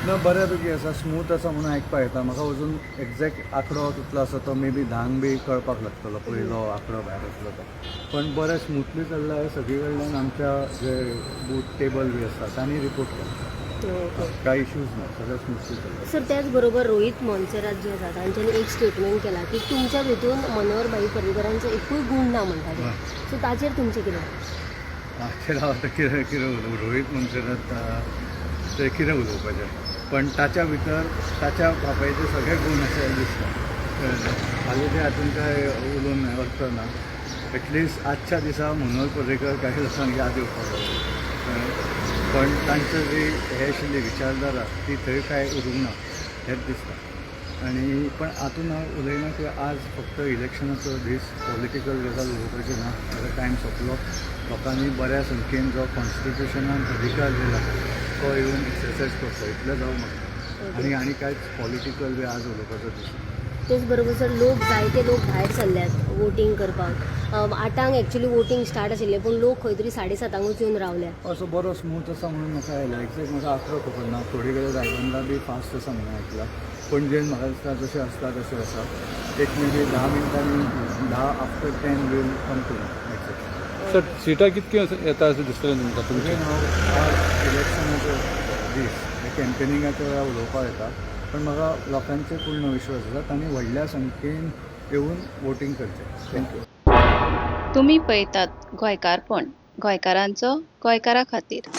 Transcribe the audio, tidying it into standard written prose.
ना बऱ्यापैकी आसा, स्मूथ आसा म्हणून आयकपा येता. म्हाका अजून एक्झॅक्ट आंकडो कितलो आसा तो मे बी धांक बी कळपाक लागतलो, पयलो आंकडो भायर येतलो तो. पण बरें स्मूथली चल्ला हे सगळी कडल्यान आमच्या जे बूथ टेबल बी आसा तांणी रिपोर्ट केला. कांय इश्यूज ना, सगळें स्मूथली चल्ला. सर त्याच बरोबर रोहित मोन्सेरात जे आसा तांच्यांनी एक स्टेटमेंट केला की तुमच्या भितून मनोहर भाई पर्रीकरांचो एकूय गुण ना म्हणटा. सो ताचेर तुमचें कितें? हाचेर हांव आतां कितें उलोवं. रोहीत मोन्सेरात ते कितें उलोवपाचें. पण ताच्या भितर ताच्या बापायचे सगळे गुण अशे दिसता. फाल्यां ते हातून काय उलोवन अर्थ ना. एटलिस्ट आजच्या दिसा मनोहर पर्रीकर काही लोकांक याद येवपाक लागली. पण तांचं जी हे आशिल्ली विचारधारा ती थंय काय उरूंक ना हेंच दिसता. आनी पण हातून हांव उलयना की आज फक्त इलेक्शनाचो दीस, पॉलिटिकल गजाल उलोवपाची ना. ताजो टायम सोंपलो. लोकांनी बऱ्या संख्येन जो कॉन्स्टिट्युशनान अधिकार दिला तो येवन एक्सरसायज करता इतलें जावं म्हाका. आनी कांयच पॉलिटिकल बी आज उलोवपाचो दीस. तेच बरोबर सर जायते लोक भायर सरल्यात वोटींग करपाक. 8 एक्चुअली वोटींग स्टार्ट आशिल्लें पूण लोक खंय तरी 7:30 येवन रावल्या. असो बरो स्मूथ आसा म्हणून म्हाका आयला. एक्झॅक्ट म्हाका आंकडो खबर ना. थोडी कडेन रायबंदा बी फास्ट आसा म्हणून आयकलां. पणजेन म्हाका दिसता जशें आसता तशें आसा. एक मे बी 10 मिनटांनी 10:10 वील कंप्लीट एक्झॅक्ट. सर सिटां कितकी येता अशें दिसतलें तुमकां तुमचें? हांव आज इलेक्शनाचो दीस कॅम्पेनिंगाच्या वेळार उलोवपाक येता. पण म्हाका लोकांचे पूर्ण विश्वास आसा तांणी व्हडल्या संख्येन येवन वोटींग करचें. थँक्यू. तुम्ही पळयतात गोंयकारपण, गोंयकारांचो गोंयकारा खातीर.